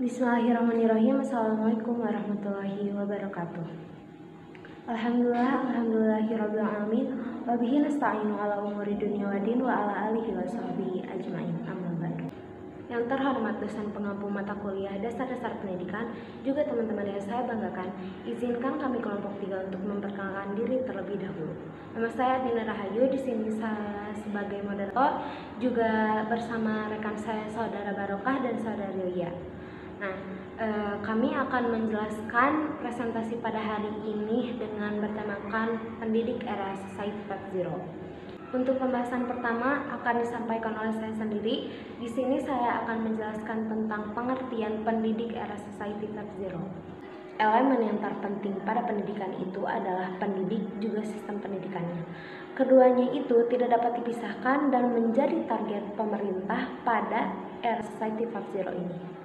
Bismillahirrahmanirrahim. Assalamualaikum warahmatullahi wabarakatuh. Alhamdulillahirabbil alamin. Wa bihi nasta'inu ala umuri dunya waddin wa ala alihi washabihi ajmain. Amma ba'du. Yang terhormat dosen pengampu mata kuliah dasar-dasar pendidikan, juga teman-teman yang saya banggakan, izinkan kami kelompok 3 untuk memperkenalkan diri terlebih dahulu. Nama saya Dina Rahayu, di sini saya sebagai moderator, juga bersama rekan saya Saudara Barokah dan Saudari Lia. Nah, kami akan menjelaskan presentasi pada hari ini dengan bertemakan pendidik era Society 4.0. Untuk pembahasan pertama akan disampaikan oleh saya sendiri. Di sini saya akan menjelaskan tentang pengertian pendidik era Society 4.0. Elemen yang terpenting pada pendidikan itu adalah pendidik juga sistem pendidikannya. Keduanya itu tidak dapat dipisahkan dan menjadi target pemerintah pada era Society 4.0 ini.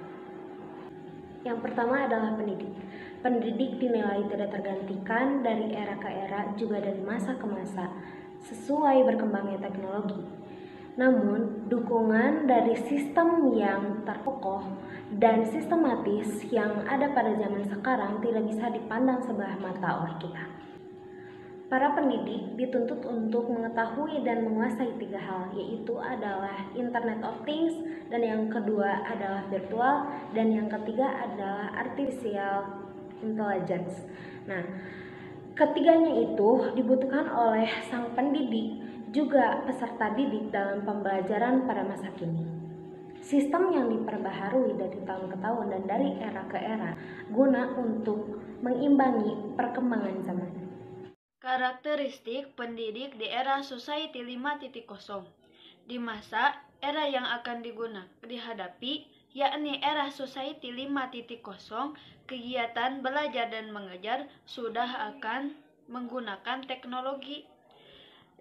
Yang pertama adalah pendidik. Pendidik dinilai tidak tergantikan dari era ke era, juga dari masa ke masa, sesuai berkembangnya teknologi. Namun, dukungan dari sistem yang terkokoh dan sistematis yang ada pada zaman sekarang tidak bisa dipandang sebelah mata oleh kita. Para pendidik dituntut untuk mengetahui dan menguasai 3 hal, yaitu adalah Internet of Things, dan yang kedua adalah virtual, dan yang ketiga adalah artificial intelligence. Nah, ketiganya itu dibutuhkan oleh sang pendidik juga peserta didik dalam pembelajaran pada masa kini. Sistem yang diperbaharui dari tahun ke tahun dan dari era ke era guna untuk mengimbangi perkembangan zaman. Karakteristik pendidik di era Society 5.0. Di masa era yang akan dihadapi, yakni era Society 5.0, kegiatan belajar dan mengajar sudah akan menggunakan teknologi.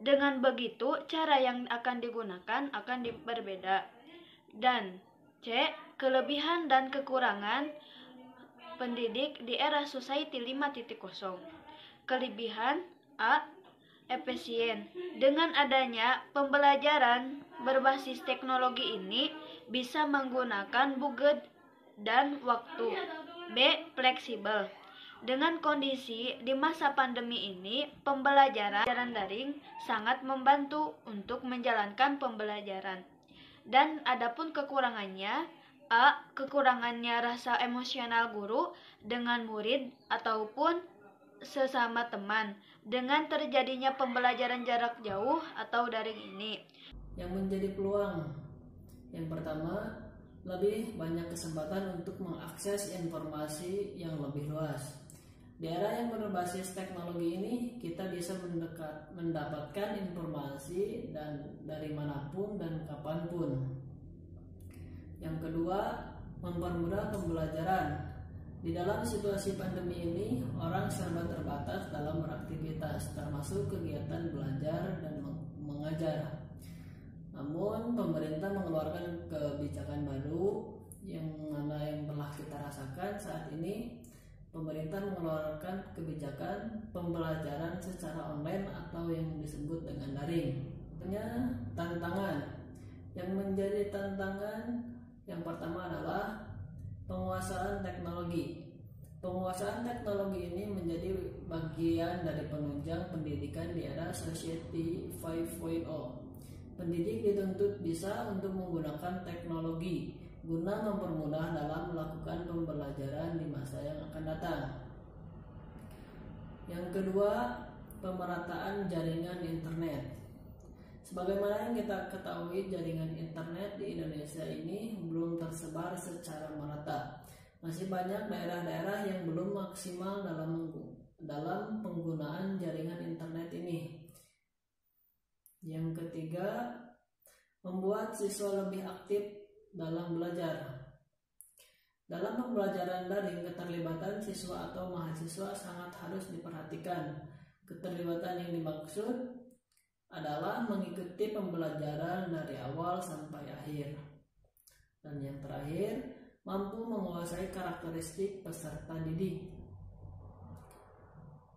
Dengan begitu, cara yang akan digunakan akan berbeda. Dan C. Kelebihan dan kekurangan pendidik di era Society 5.0. Kelebihan: A. Efisien. Dengan adanya pembelajaran berbasis teknologi ini bisa menggunakan budget dan waktu. B. Fleksibel. Dengan kondisi di masa pandemi ini, pembelajaran daring sangat membantu untuk menjalankan pembelajaran. Dan adapun kekurangannya: A. Kekurangannya rasa emosional guru dengan murid ataupun sesama teman dengan terjadinya pembelajaran jarak jauh atau daring ini. Yang menjadi peluang: yang pertama, lebih banyak kesempatan untuk mengakses informasi yang lebih luas. Di era yang berbasis teknologi ini, kita bisa mendapatkan informasi dari manapun dan kapanpun. Yang kedua, mempermudah pembelajaran. Di dalam situasi pandemi ini, orang serba terbatas dalam beraktivitas, termasuk kegiatan belajar dan mengajar. Namun, pemerintah mengeluarkan kebijakan baru yang telah kita rasakan saat ini. Pemerintah mengeluarkan kebijakan pembelajaran secara online atau yang disebut dengan daring. Tentunya tantangan. Yang menjadi tantangan yang pertama adalah penguasaan teknologi. Penguasaan teknologi ini menjadi bagian dari penunjang pendidikan di era Society 5.0. Pendidik dituntut bisa untuk menggunakan teknologi guna mempermudah dalam melakukan pembelajaran di masa yang akan datang. Yang kedua, pemerataan jaringan internet. Sebagaimana yang kita ketahui, jaringan internet di Indonesia ini belum tersebar secara merata. Masih banyak daerah-daerah yang belum maksimal dalam penggunaan jaringan internet ini. Yang ketiga, membuat siswa lebih aktif dalam belajar. Dalam pembelajaran daring, keterlibatan siswa atau mahasiswa sangat harus diperhatikan. Keterlibatan yang dimaksud adalah mengikuti pembelajaran dari awal sampai akhir. Dan yang terakhir, mampu menguasai karakteristik peserta didik.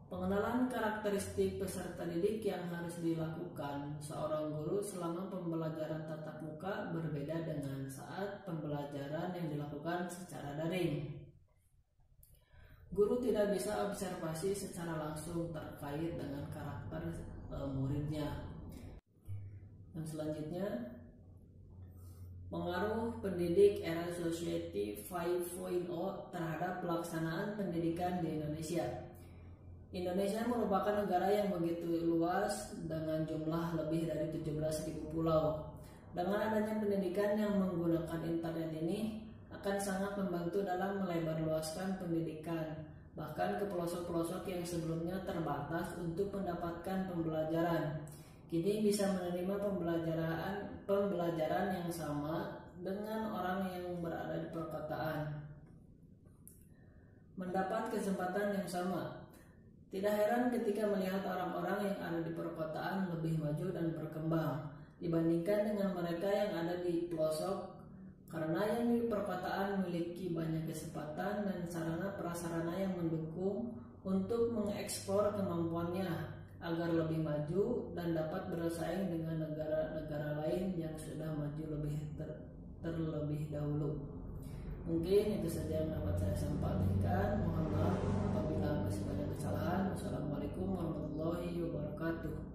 Pengenalan karakteristik peserta didik yang harus dilakukan seorang guru selama pembelajaran tatap muka berbeda dengan saat pembelajaran yang dilakukan secara daring. daring. Guru tidak bisa observasi secara langsung terkait dengan karakter muridnya. Yang selanjutnya, pengaruh pendidik era Society 5.0 terhadap pelaksanaan pendidikan di Indonesia. Indonesia merupakan negara yang begitu luas dengan jumlah lebih dari 17.000 pulau. Dengan adanya pendidikan yang menggunakan internet ini akan sangat membantu dalam melebarluaskan pendidikan, bahkan ke pelosok-pelosok yang sebelumnya terbatas untuk mendapatkan pembelajaran. Kini bisa menerima pembelajaran yang sama dengan orang yang berada di perkotaan. Mendapat kesempatan yang sama. Tidak heran ketika melihat orang-orang yang ada di perkotaan lebih maju dan berkembang dibandingkan dengan mereka yang ada di pelosok, karena yang di perkotaan memiliki banyak kesempatan dan sarana prasarana yang mendukung untuk mengeksplor kemampuannya agar lebih maju dan dapat bersaing dengan negara-negara lain yang sudah maju terlebih dahulu. Mungkin itu saja yang dapat saya sampaikan. Mohon maaf apabila masih banyak kesalahan. Wassalamualaikum warahmatullahi wabarakatuh.